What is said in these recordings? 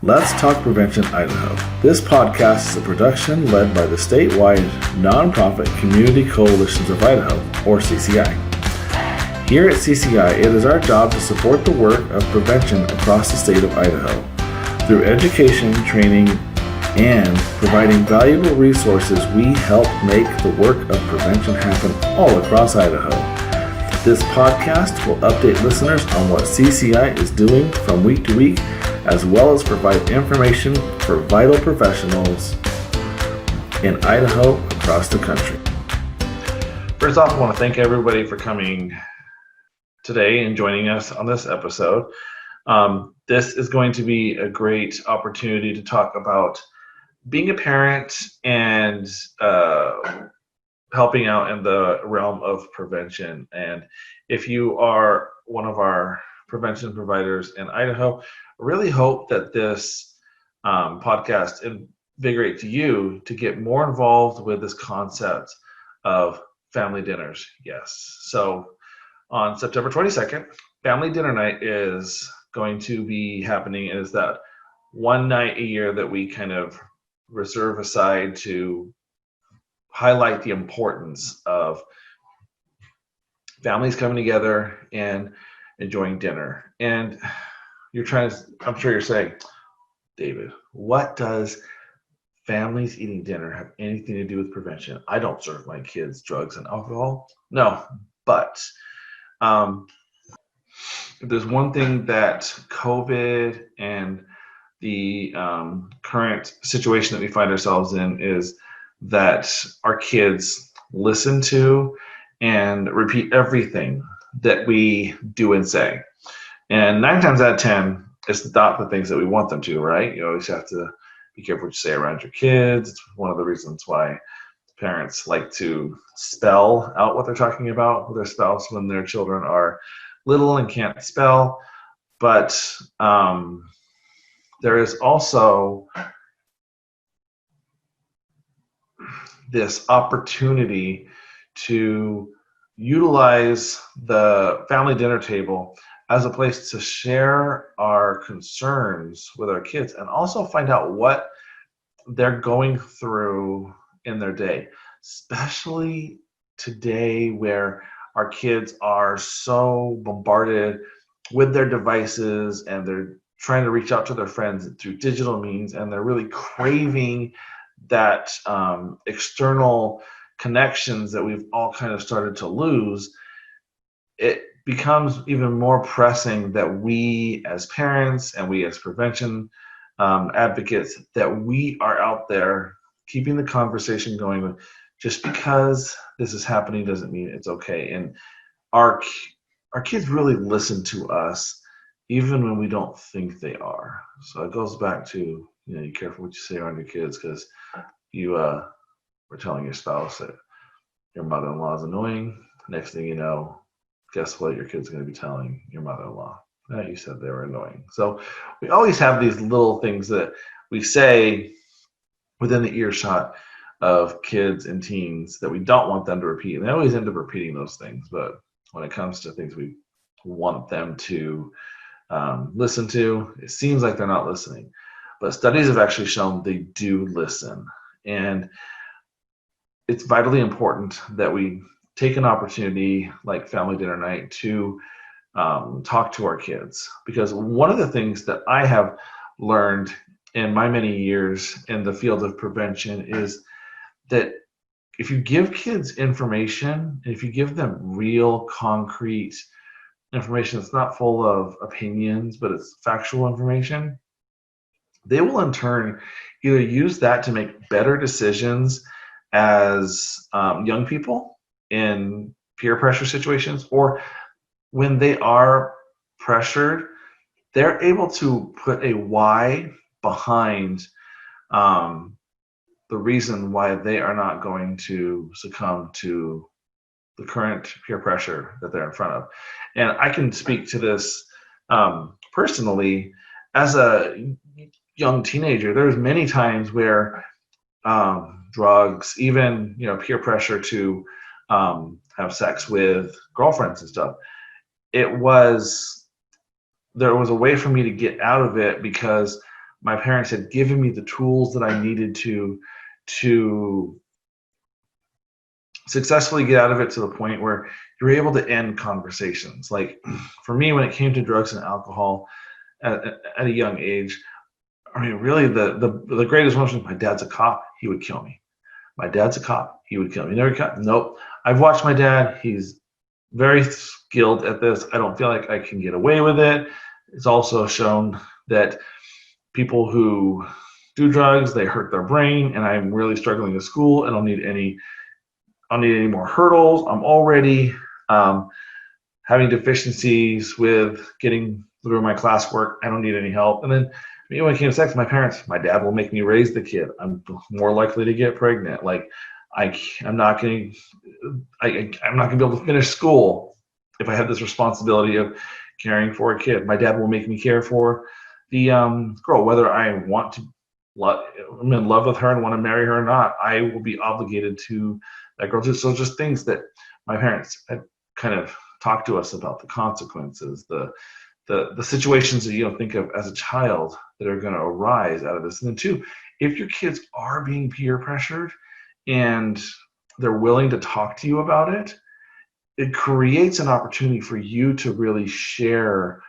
Let's Talk Prevention Idaho. This podcast is a production led by the statewide nonprofit Community Coalitions of Idaho, or CCI. Here at CCI, it is our job to support the work of prevention across the state of Idaho. Through education, training, and providing valuable resources, we help make the work of prevention happen all across Idaho. This podcast will update listeners on what CCI is doing from week to week, as well as provide information for vital professionals in Idaho across the country. First off, I want to thank everybody for coming today and joining us on this episode. This is going to be a great opportunity to talk about being a parent and helping out in the realm of prevention. And if you are one of our prevention providers in Idaho, I really hope that this podcast invigorates you to get more involved with this concept of family dinners. Yes. So on September 22nd, Family Dinner Night is going to be happening. It is that one night a year that we kind of reserve aside to highlight the importance of families coming together and enjoying dinner. And I'm sure you're saying, David, what does families eating dinner have anything to do with prevention? I don't serve my kids drugs and alcohol. No, but if there's one thing that COVID and the current situation that we find ourselves in is that our kids listen to and repeat everything that we do and say. And 9 times out of 10, it's not the things that we want them to, right? You always have to be careful what you say around your kids. It's one of the reasons why parents like to spell out what they're talking about with their spouse when their children are little and can't spell. But there is also this opportunity to utilize the family dinner table as a place to share our concerns with our kids and also find out what they're going through in their day, especially today where our kids are so bombarded with their devices and they're trying to reach out to their friends through digital means, and they're really craving that external connections that we've all kind of started to lose. It becomes even more pressing that we as parents and we as prevention advocates, that we are out there keeping the conversation going. Just because this is happening doesn't mean it's okay. And our kids really listen to us even when we don't think they are. So it goes back to, be careful what you say around your kids, because you were telling your spouse that your mother-in-law is annoying. Next thing you know, guess what your kid's going to be telling your mother-in-law? You said they were annoying. So we always have these little things that we say within the earshot of kids and teens that we don't want them to repeat. And they always end up repeating those things. But when it comes to things we want them to listen to, it seems like they're not listening. But studies have actually shown they do listen. And it's vitally important that we take an opportunity like Family Dinner Night to talk to our kids. Because one of the things that I have learned in my many years in the field of prevention is that if you give kids information, if you give them real, concrete information that's not full of opinions, but it's factual information, they will in turn either use that to make better decisions as young people in peer pressure situations, or when they are pressured, they're able to put a why behind the reason why they are not going to succumb to the current peer pressure that they're in front of. And I can speak to this personally. As a young teenager, there's many times where drugs, even peer pressure to have sex with girlfriends and stuff, there was a way for me to get out of it because my parents had given me the tools that I needed to successfully get out of it to the point where you're able to end conversations. Like for me, when it came to drugs and alcohol at a young age, I mean, really the greatest one was my dad's a cop. He would kill me. My dad's a cop. He would kill me. Never cut. Nope. I've watched my dad. He's very skilled at this. I don't feel like I can get away with it. It's also shown that people who do drugs, they hurt their brain, and I'm really struggling in school. I don't need any more hurdles. I'm already having deficiencies with getting through my classwork. I don't need any help. And then when it came to sex, my dad will make me raise the kid. I'm more likely to get pregnant. Like I'm not going to be able to finish school if I have this responsibility of caring for a kid. My dad will make me care for the girl, whether I want to. I'm in love with her and want to marry her or not. I will be obligated to that girl too. So just things that my parents had kind of talked to us about, the consequences, the situations that you don't think of as a child that are going to arise out of this. And then two, if your kids are being peer pressured and they're willing to talk to you about it, it creates an opportunity for you to really share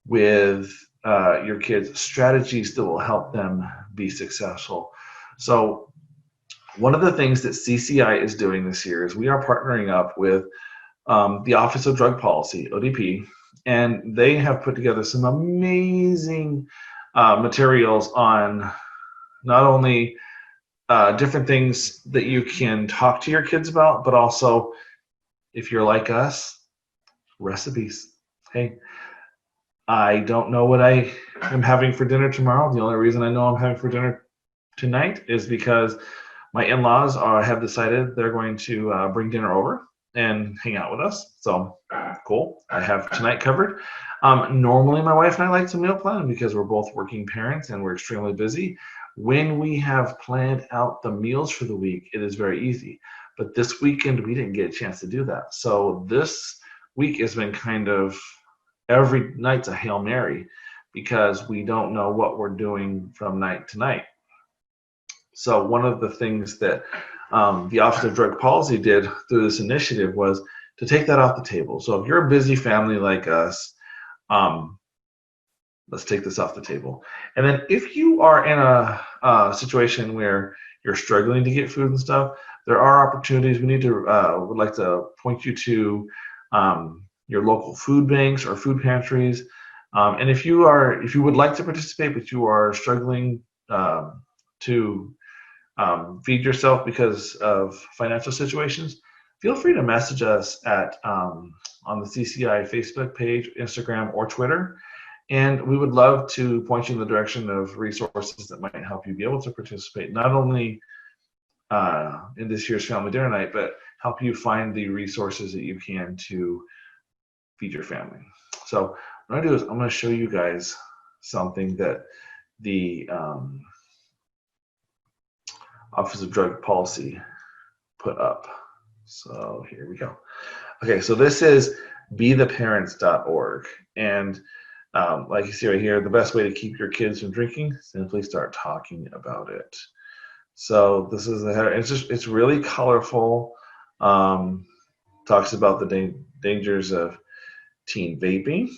with your kids strategies that will help them be successful. So one of the things that CCI is doing this year is we are partnering up with the Office of Drug Policy, ODP, and they have put together some amazing materials on not only different things that you can talk to your kids about, but also, if you're like us, recipes. Hey, I don't know what I am having for dinner tomorrow. The only reason I know I'm having for dinner tonight is because my in-laws have decided they're going to bring dinner over and hang out with us. So cool. I have tonight covered. Normally my wife and I like to meal plan because we're both working parents and we're extremely busy. When we have planned out the meals for the week, it is very easy. But this weekend, we didn't get a chance to do that. So this week has been kind of every night's a Hail Mary because we don't know what we're doing from night to night. So one of the things that the Office of Drug Policy did through this initiative was to take that off the table. So if you're a busy family like us, let's take this off the table. And then if you are in a situation where you're struggling to get food and stuff, there are opportunities. We would like to point you to your local food banks or food pantries. And if you would like to participate, but you are struggling to feed yourself because of financial situations, feel free to message us at on the CCI Facebook page, Instagram, or Twitter. And we would love to point you in the direction of resources that might help you be able to participate, not only in this year's family dinner night, but help you find the resources that you can to feed your family. So what I'm going to do is I'm going to show you guys something that the Office of Drug Policy put up. So here we go. Okay, so this is betheparents.org. And like you see right here, the best way to keep your kids from drinking, simply start talking about it. So this is the header. It's really colorful. Talks about the dangers of teen vaping.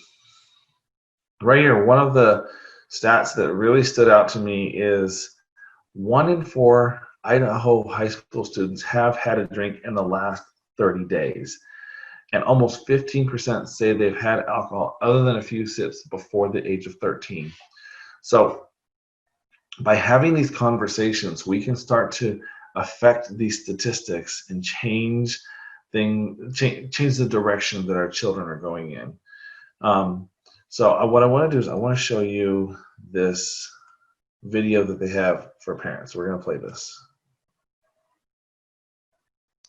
Right here, one of the stats that really stood out to me is 1 in 4 Idaho high school students have had a drink in the last 30 days. And almost 15% say they've had alcohol other than a few sips before the age of 13. So by having these conversations, we can start to affect these statistics and change the direction that our children are going in. So what I want to do is I want to show you this video that they have for parents. We're going to play this.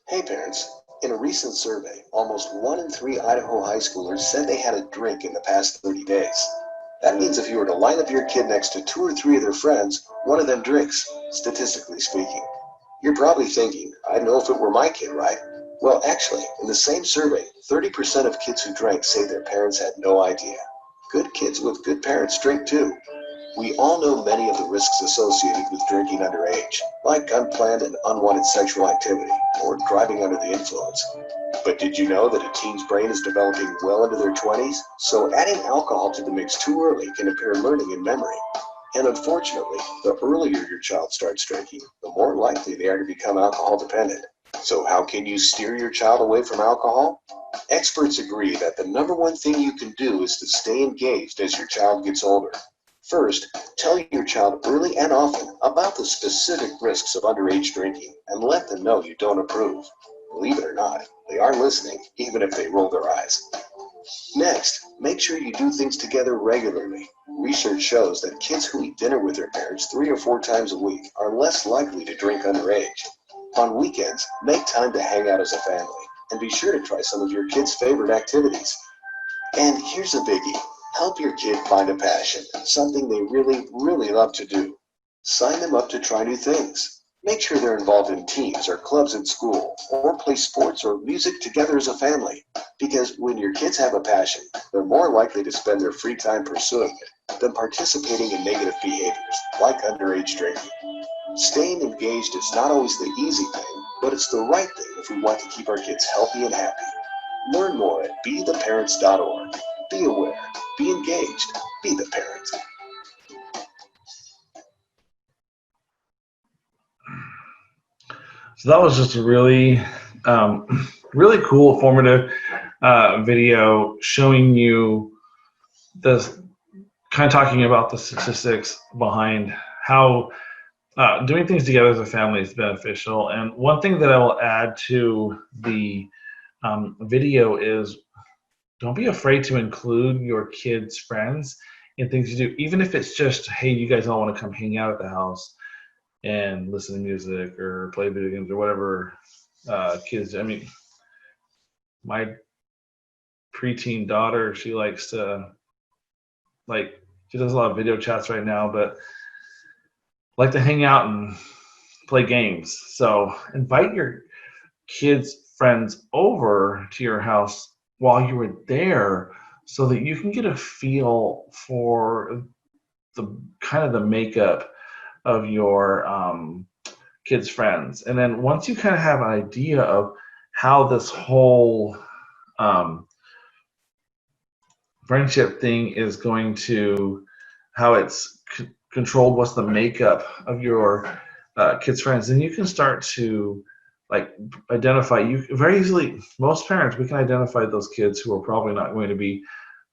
Hey parents, in a recent survey, almost 1 in 3 Idaho high schoolers said they had a drink in the past 30 days. That means if you were to line up your kid next to 2 or 3 of their friends, one of them drinks, statistically speaking. You're probably thinking, I'd know if it were my kid, right? Well, actually, in the same survey, 30% of kids who drank say their parents had no idea. Good kids with good parents drink too. We all know many of the risks associated with drinking underage, like unplanned and unwanted sexual activity or driving under the influence. But did you know that a teen's brain is developing well into their 20s? So adding alcohol to the mix too early can impair learning and memory. And unfortunately, the earlier your child starts drinking, the more likely they are to become alcohol dependent. So how can you steer your child away from alcohol? Experts agree that the number one thing you can do is to stay engaged as your child gets older. First, tell your child early and often about the specific risks of underage drinking and let them know you don't approve. Believe it or not, they are listening, even if they roll their eyes. Next, make sure you do things together regularly. Research shows that kids who eat dinner with their parents 3 or 4 times a week are less likely to drink underage. On weekends, make time to hang out as a family and be sure to try some of your kids' favorite activities. And here's a biggie. Help your kid find a passion, something they really, really love to do. Sign them up to try new things. Make sure they're involved in teams or clubs at school, or play sports or music together as a family. Because when your kids have a passion, they're more likely to spend their free time pursuing it than participating in negative behaviors, like underage drinking. Staying engaged is not always the easy thing, but it's the right thing if we want to keep our kids healthy and happy. Learn more at betheparents.org. Be aware, be engaged, be the parent. So that was just a really, really cool, formative video showing you this, kind of talking about the statistics behind how doing things together as a family is beneficial. And one thing that I will add to the video is don't be afraid to include your kids' friends in things you do, even if it's just, hey, you guys all want to come hang out at the house and listen to music or play video games or whatever kids do. I mean, my preteen daughter, she likes to, like, she does a lot of video chats right now, but like to hang out and play games. So invite your kids' friends over to your house while you were there so that you can get a feel for the kind of the makeup of your kids' friends. And then once you kind of have an idea of how this whole friendship thing is going to, how it's controlled, what's the makeup of your kids' friends, then you can start to like identify, you very easily, most parents, we can identify those kids who are probably not going to be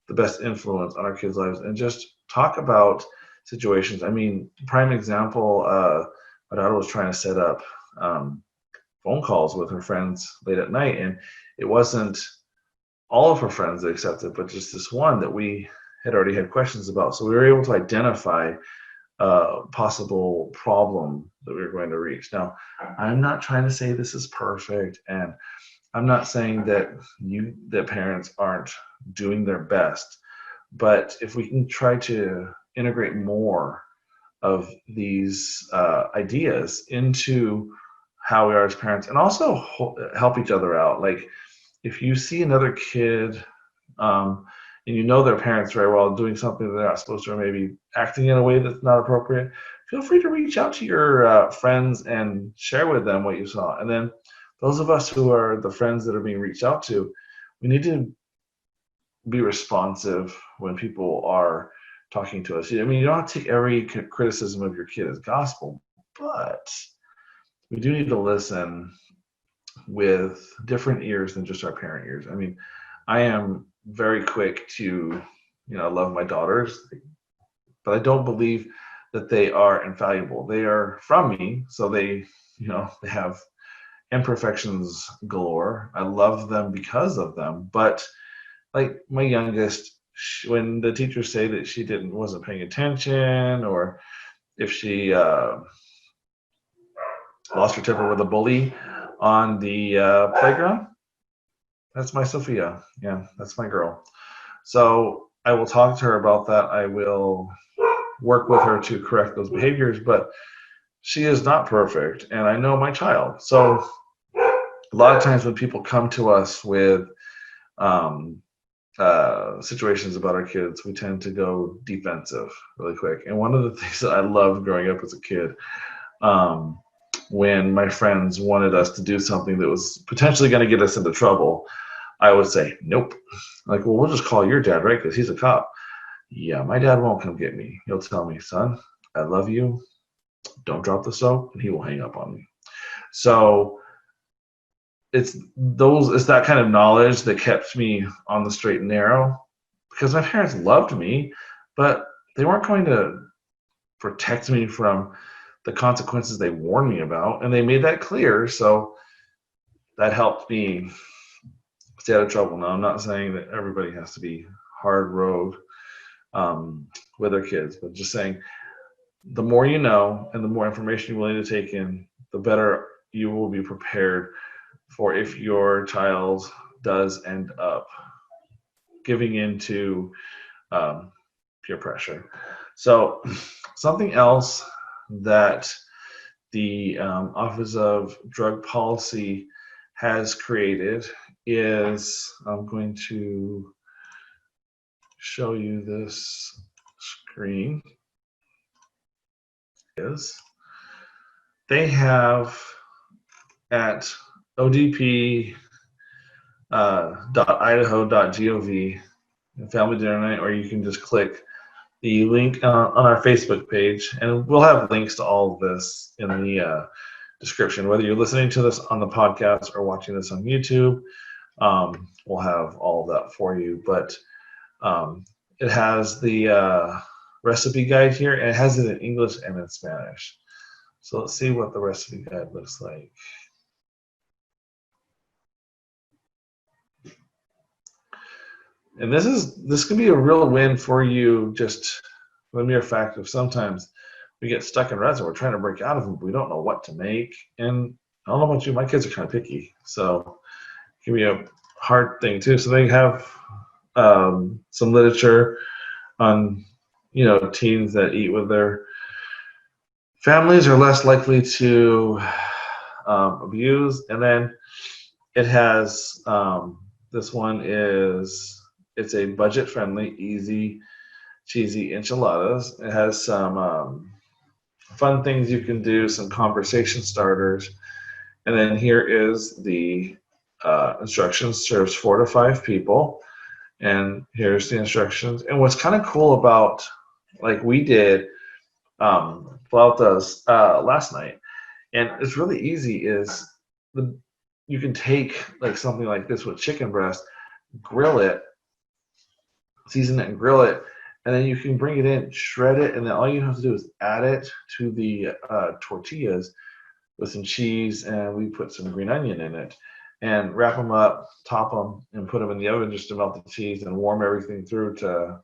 the best influence on our kids' lives and just talk about situations. I mean, prime example, my daughter was trying to set up phone calls with her friends late at night, and it wasn't all of her friends that accepted, but just this one that we had already had questions about. So we were able to identify a possible problem that we were going to reach. Now, I'm not trying to say this is perfect, and I'm not saying that parents aren't doing their best, but if we can try to integrate more of these ideas into how we are as parents, and also help each other out. Like if you see another kid and you know their parents very well doing something that they're not supposed to, or maybe acting in a way that's not appropriate, feel free to reach out to your friends and share with them what you saw. And then those of us who are the friends that are being reached out to, we need to be responsive when people are talking to us. I mean, you don't have to take every criticism of your kid as gospel, but we do need to listen with different ears than just our parent ears. I mean, I am very quick to, love my daughters, but I don't believe that they are infallible. They are from me, so they have imperfections galore. I love them because of them, but like my youngest, when the teachers say that she wasn't paying attention, or if she lost her temper with a bully on the playground, that's my Sophia. Yeah, that's my girl. So I will talk to her about that. I will work with her to correct those behaviors, but she is not perfect, and I know my child. So a lot of times when people come to us with situations about our kids, we tend to go defensive really quick. And one of the things that I loved growing up as a kid, um, when my friends wanted us to do something that was potentially going to get us into trouble, I would say, nope. Like, well, we'll just call your dad, right? Because he's a cop. Yeah, my dad won't come get me. He'll tell me, son, I love you. Don't drop the soap, and he will hang up on me. So it's that kind of knowledge that kept me on the straight and narrow, because my parents loved me, but they weren't going to protect me from the consequences they warned me about, and they made that clear. So that helped me stay out of trouble. Now, I'm not saying that everybody has to be hard road with their kids, but just saying the more you know and the more information you're willing to take in, the better you will be prepared for if your child does end up giving into peer pressure. So, something else that the Office of Drug Policy has created is, I'm going to show you this screen, is they have at odp.idaho.gov family dinner night, or you can just click the link on our Facebook page, and we'll have links to all of this in the description. Whether you're listening to this on the podcast or watching this on YouTube, we'll have all of that for you. But it has the recipe guide here, and it has it in English and in Spanish. So let's see what the recipe guide looks like. And this can be a real win for you, just the mere fact of sometimes we get stuck in ruts and we're trying to break out of them, but we don't know what to make. And I don't know about you, my kids are kind of picky, so it can be a hard thing too. So they have some literature on, teens that eat with their families are less likely to abuse. And then it has this one is, it's a budget friendly, easy, cheesy enchiladas. It has some fun things you can do, some conversation starters. And then here is the instructions. Serves 4 to 5 people. And here's the instructions. And what's kind of cool about, like we did flautas last night, and it's really easy, is you can take like something like this with chicken breast, grill it, season it and grill it, and then you can bring it in, shred it, and then all you have to do is add it to the tortillas with some cheese, and we put some green onion in it, and wrap them up, top them, and put them in the oven just to melt the cheese and warm everything through to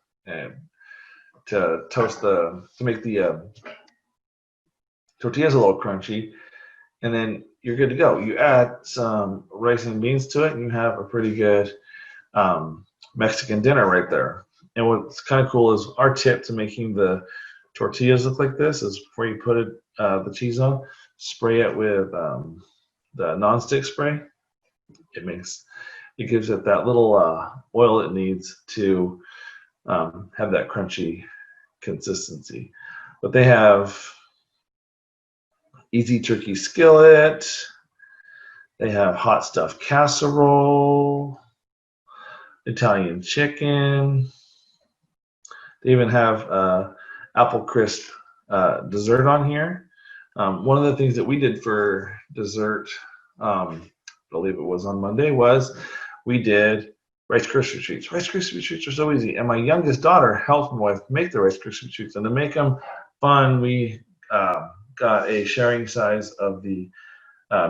toast to make the tortillas a little crunchy, and then you're good to go. You add some rice and beans to it, and you have a pretty good Mexican dinner right there. And what's kind of cool is our tip to making the tortillas look like this is before you put it, the cheese on, spray it with the nonstick spray. It gives it that little oil it needs to have that crunchy consistency. But they have easy turkey skillet. They have hot stuffed casserole, Italian chicken. They even have apple crisp dessert on here. One of the things that we did for dessert, I believe it was on Monday, was we did Rice Krispie treats. Rice Krispie treats are so easy, and my youngest daughter helped my wife make the Rice Krispie treats. And to make them fun, we got a sharing size of the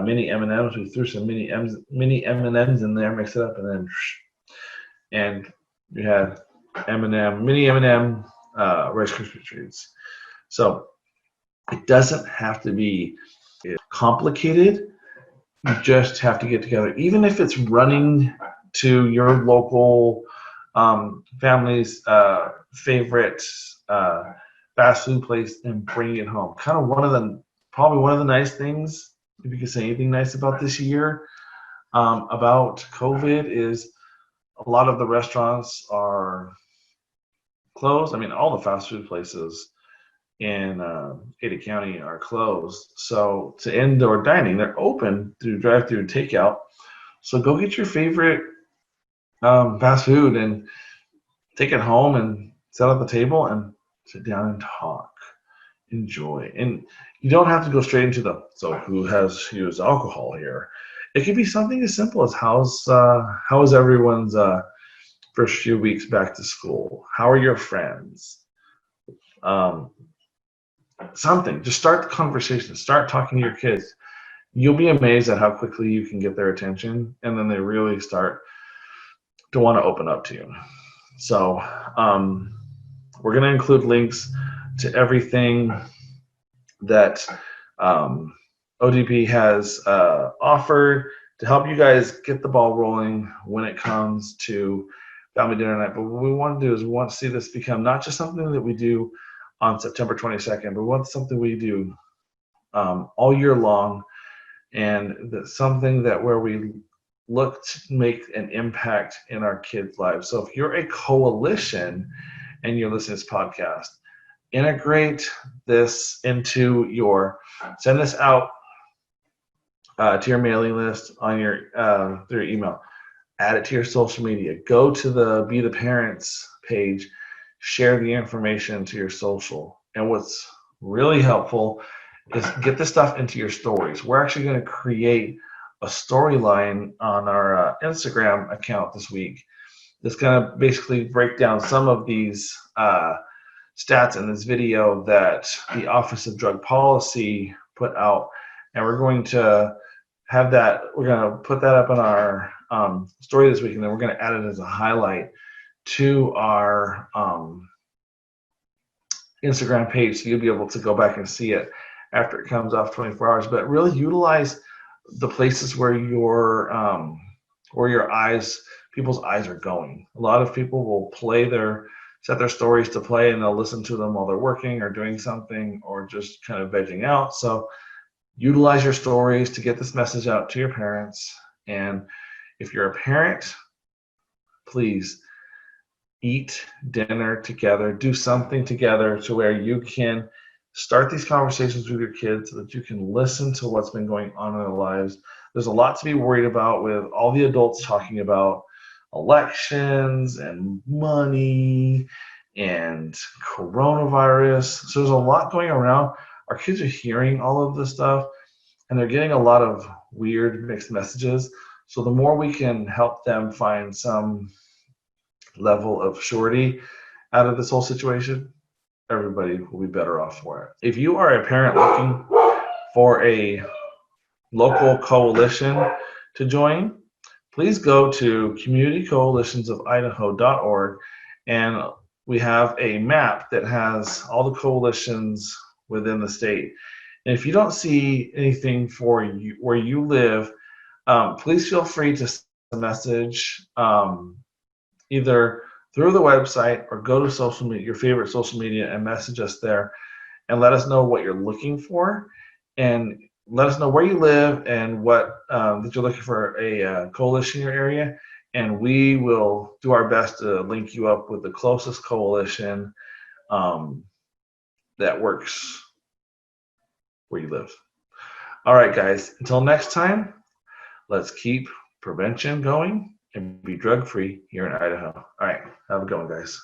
mini M&Ms. We threw some mini M&Ms in there, mixed it up, and we had mini M&M Rice Krispie treats. So it doesn't have to be complicated. You just have to get together, even if it's running to your local family's favorite fast food place and bring it home. Kind of probably one of the nice things, if you could say anything nice about this year, about COVID, is a lot of the restaurants are closed. I mean, all the fast food places in Ada County are closed. So to indoor dining, they're open through drive-through and takeout. So go get your favorite fast food and take it home and set at the table and sit down and talk, enjoy. And you don't have to go straight into the, so who has used alcohol here? It could be something as simple as how is everyone's first few weeks back to school? How are your friends? Um, Something. Just start the conversation. Start talking to your kids. You'll be amazed at how quickly you can get their attention, and then they really start to want to open up to you. So we're going to include links to everything that ODP has offered to help you guys get the ball rolling when it comes to family dinner night. But what we want to do is we want to see this become not just something that we do on September 22nd, but we want something we do all year long, and that's something that where we look to make an impact in our kids' lives. So if you're a coalition and you're listening to this podcast, integrate this into send this out to your mailing list on your through your email. Add it to your social media. Go to the Be the Parents page. Share the information to your social. And what's really helpful is get this stuff into your stories. We're actually going to create a storyline on our Instagram account this week that's going to basically break down some of these stats in this video that the Office of Drug Policy put out. And we're going to have that, we're going to put that up on our story this week, and then we're going to add it as a highlight to our Instagram page, so you'll be able to go back and see it after it comes off 24 hours. But really utilize the places where your people's eyes are going. A lot of people will set their stories to play, and they'll listen to them while they're working or doing something or just kind of vegging out. So utilize your stories to get this message out to your parents. And if you're a parent, please eat dinner together, do something together to where you can start these conversations with your kids so that you can listen to what's been going on in their lives. There's a lot to be worried about with all the adults talking about elections and money and coronavirus. So there's a lot going around. Our kids are hearing all of this stuff, and they're getting a lot of weird mixed messages. So the more we can help them find some level of surety out of this whole situation, everybody will be better off for it. If you are a parent looking for a local coalition to join, please go to communitycoalitionsofidaho.org, and we have a map that has all the coalitions within the state. And if you don't see anything for you where you live, please feel free to send a message either through the website or go to social media, your favorite social media, and message us there and let us know what you're looking for, and let us know where you live and what that you're looking for a coalition in your area, and we will do our best to link you up with the closest coalition that works where you live. All right, guys, until next time, let's keep prevention going and be drug-free here in Idaho. All right, have a good one, guys.